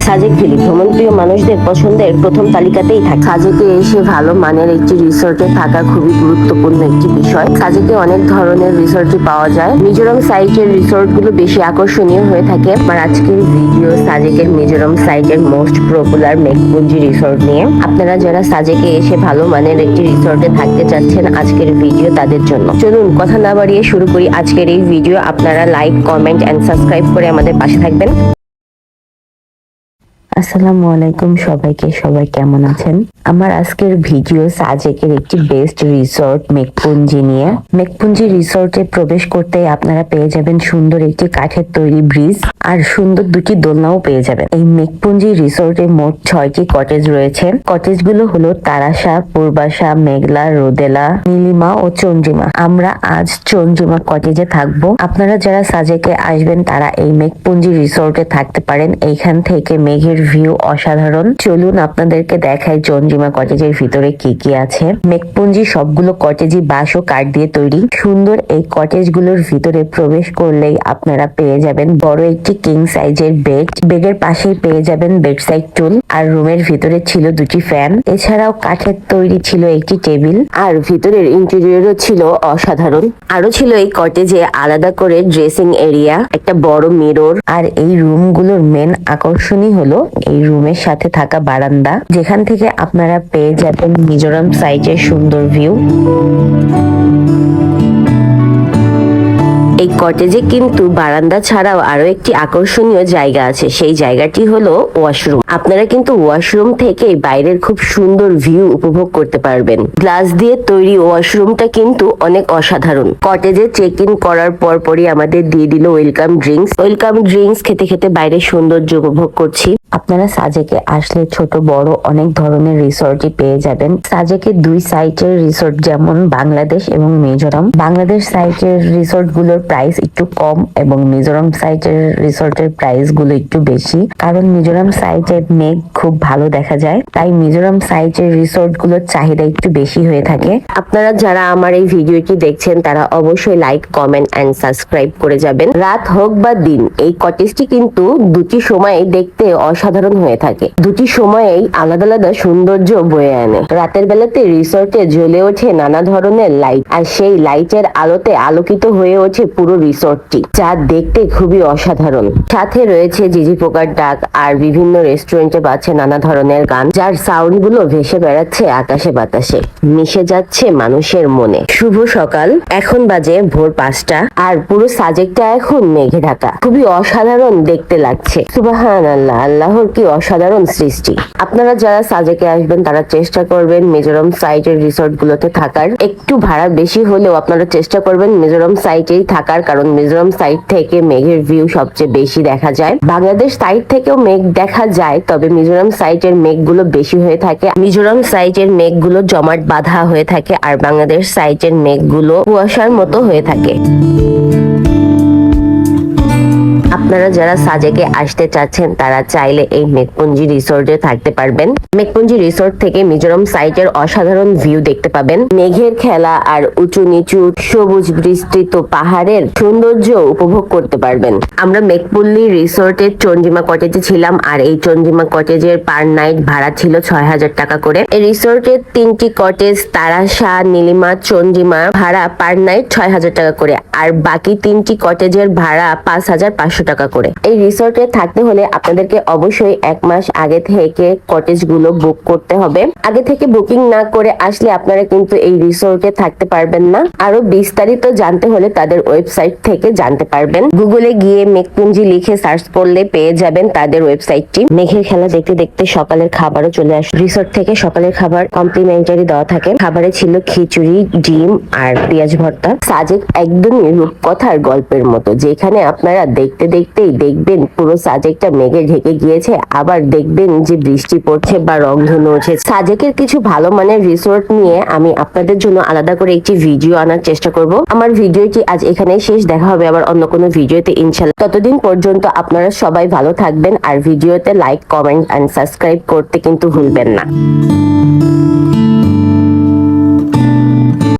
Sajek valley ভ্রমণপ্রিয় মানুষদের পছন্দের প্রথম তালিকাতেই থাকে। সাজেকে এসে ভালো মানের একটি রিসোর্টে থাকা খুবই গুরুত্বপূর্ণ একটি বিষয়। সাজেকে অনেক ধরনের রিসোর্টই পাওয়া যায়। মিজোরাম সাইটের রিসোর্ট গুলো বেশি আকর্ষণীয় হয়ে থাকে। আমার আজকের ভিডিও সাজেকের মিজোরাম সাইটের মোস্ট পপুলার মেঘপুঞ্জি রিসোর্ট নিয়ে। আপনারা যারা সাজেকে এসে ভালো মানের একটি রিসোর্টে থাকতে চাচ্ছেন, আজকের ভিডিও তাদের জন্য। চলুন কথা না বাড়িয়ে শুরু করি আজকের এই ভিডিও। আপনারা লাইক, কমেন্ট এন্ড সাবস্ক্রাইব করে আমাদের পাশে থাকবেন। আসসালামু আলাইকুম সবাইকে, সবাই কেমন আছেন? আমার আজকের ভিডিও সাজেকের একটি বেস্ট রিসোর্ট মেঘপুঞ্জি নিয়ে। মেঘপুঞ্জি রিসোর্টে প্রবেশ করতে আপনারা পেয়ে যাবেন সুন্দর একটি কাঠের তৈরি ব্রিজ আর সুন্দর দুটি দোলনাও পেয়ে যাবেন। এই মেঘপুঞ্জি রিসোর্টে মোট 6টি কটেজ রয়েছে। কটেজগুলো হলো তারাশা, পূর্বাশা, মেঘলা, রোদেলা, নীলিমা ও চন্দ্রিমা। আমরা আজ চন্দ্রিমা কটেজে থাকবো। আপনারা যারা সাজেকে আসবেন তারা এই মেঘপুঞ্জি রিসোর্টে থাকতে পারেন। এইখান থেকে মেঘের ভিউ অসাধারণ। চলুন আপনাদেরকে দেখাই চন্দ্রিমা কটেজের ভিতরে কি কি আছে। মেঘপুঞ্জি সবগুলো কটেজই বাঁশ ও কাঠ দিয়ে তৈরি। সুন্দর এই কটেজগুলোর ভিতরে প্রবেশ করলেই আপনারা পেয়ে যাবেন বড় একটি কিং সাইজের বেড। বেডের পাশেই পেয়ে যাবেন বেডসাইড টুল। আর রুমের ভিতরে ছিল দুটি ফ্যান। এছাড়াও কাঠের তৈরি ছিল একটি টেবিল। আর ভিতরের ইন্টেরিয়রও ছিল অসাধারণ। আরো ছিল এই কটেজে আলাদা করে ড্রেসিং এরিয়া, একটা বড় মিরর। আর এই রুমগুলোর মেন আকর্ষণই হলো এই রুমের সাথে থাকা বারান্দা, যেখান থেকে আপনারা পেয়ে যাবেন মিজোরাম সাইটের সুন্দর ভিউ। এই কটেজে কিন্তু বারান্দা ছাড়াও আরো একটি আকর্ষণীয় জায়গা আছে। সেই জায়গাটি হলো ওয়াশরুম। আপনারা কিন্তু ওয়াশরুম থেকে বাইরের খুব সুন্দর ভিউ উপভোগ করতে পারবেন। গ্লাস দিয়ে তৈরি ওয়াশরুমটা কিন্তু অনেক অসাধারণ। কটেজে চেক ইন করার পরপরই আমাদের দিয়ে দিল ওয়েলকাম ড্রিঙ্কস। ওয়েলকাম ড্রিঙ্কস খেতে খেতে বাইরের সৌন্দর্য উপভোগ করছি। আপনারা সাজেকে আসলে ছোট বড় অনেক ধরনের রিসোর্টই পেয়ে যাবেন। সাজেকে দুই সাইটের রিসোর্ট, যেমন বাংলাদেশ এবং মিজোরাম। বাংলাদেশ সাইটের রিসোর্ট গুলোর প্রাইস একটু কম এবং মিজোরাম সাইটের রিসোর্টের প্রাইস গুলো একটু বেশি, কারণ মিজোরাম সাইটের মেঘ খুব ভালো দেখা যায়, তাই মিজোরাম সাইটের রিসোর্ট গুলোর চাহিদা একটু বেশি হয়ে থাকে। আপনারা যারা আমার এই ভিডিওটি দেখছেন তারা অবশ্যই লাইক, কমেন্ট এন্ড সাবস্ক্রাইব করে যাবেন। রাত হোক বা দিন, এই কটেজটি কিন্তু দুটি সময়ে দেখতে অসাধারণ হয়ে থাকে। দুটি সময়েই আলাদা আলাদা সৌন্দর্য বয়ে আনে। রাতের বেলাতে রিসোর্টে জ্বলে ওঠে নানা ধরনের লাইট, আর সেই লাইটের আলোতে আলোকিত হয়ে ওঠে পুরো রিসোর্টটি, যা দেখতে খুবই অসাধারণ। সাথে রয়েছে ঝিঝি পোকার ডাক, আর বিভিন্ন রেস্টুরেন্টে বাজছে নানা ধরনের গান, যার সাউন্ড গুলো ভেসে বেড়াচ্ছে আকাশে বাতাসে, মিশে যাচ্ছে মানুষের মনে। শুভ সকাল, এখন বাজে ভোর 5টা, আর পুরো সাজেকটা এখন মেঘে ঢাকা। খুবই অসাধারণ দেখতে লাগছে। সুবহানাল্লাহ, আল্লাহর কি অসাধারণ সৃষ্টি। আপনারা যারা সাজেকে আসবেন তারা চেষ্টা করবেন মিজোরাম সাইটের রিসোর্ট গুলোতে থাকার। একটু ভাড়া বেশি হলেও আপনারা চেষ্টা করবেন মিজোরাম সাইটেই থাকার, কারণ মিজোরাম সাইট থেকে মেঘের ভিউ সবচেয়ে বেশি দেখা যায়। বাংলাদেশ সাইট থেকেও মেঘ দেখা যায়, তবে মিজোরাম সাইটের মেঘগুলো বেশি হয়ে থাকে। মিজোরাম সাইটের মেঘগুলো জমাট বাঁধা হয়ে থাকে, আর বাংলাদেশ সাইটের মেঘগুলো কুয়াশার মতো হয়ে থাকে। আপনারা যারা সাজেকে আসতে চাচ্ছেন তারা চাইলে এই মেঘপুঞ্জি রিসোর্টে থাকতে পারবেন। মেঘপুঞ্জি রিসোর্ট থেকে মিজোরাম সাইটের অসাধারণ ভিউ দেখতে পাবেন। মেঘের খেলা আর উঁচু নিচু সবুজ বিস্তৃত পাহাড়ের সৌন্দর্য উপভোগ করতে পারবেন। আমরা মেঘপুল্লি রিসোর্টের চন্দ্রিমা কটেজে ছিলাম, আর এই চন্দ্রিমা কটেজের পার নাইট ভাড়া ছিল 6000 টাকা করে। এই রিসোর্টের 3টি কটেজ তারাশা, নীলিমা, চন্দ্রিমা ভাড়া পার নাইট 6000 টাকা করে, আর বাকি 3টি কটেজের ভাড়া 5500 টাকা করে। এই রিসোর্টে থাকতে হলে আপনাদেরকে অবশ্যই 1 মাস আগে থেকে কটেজ গুলো বুক করতে হবে। আগে থেকে বুকিং না করে আসলে আপনারা কিন্তু এই রিসোর্টে থাকতে পারবেন না। আরো বিস্তারিত জানতে হলে তাদের ওয়েবসাইট থেকে জানতে পারবেন। গুগলে গিয়ে মেঘপুঞ্জি লিখে সার্চ করলে পেয়ে যাবেন তাদের ওয়েবসাইটটি। মেঘের খেলা দেখতে দেখতে সকালের খাবারও চলে আসে। রিসোর্ট থেকে সকালের খাবার কমপ্লিমেন্টারি দেওয়া থাকে। খাবারে ছিল খিচুড়ি, ডিম আর পেঁয়াজ ভর্তা। সাজেক একদমই রূপকথার গল্পের মতো, যেখানে আপনারা দেখতে দেখতেই দেখবেন পুরো সাজেকটা মেঘে ঢেকে গিয়েছে, আবার দেখবেন যে বৃষ্টি পড়ছে বা রংধনু উঠছে। সাজেকের কিছু ভালো মানের রিসোর্ট নিয়ে আমি আপনাদের জন্য আলাদা করে একটি ভিডিও আনার চেষ্টা করব। আমার ভিডিওটি আজ এখানেই শেষ। দেখা হবে আবার অন্য কোনো ভিডিওতে ইনশাআল্লাহ। ততদিন পর্যন্ত আপনারা সবাই ভালো থাকবেন, আর ভিডিওতে লাইক, কমেন্ট এন্ড সাবস্ক্রাইব করতে কিন্তু ভুলবেন না।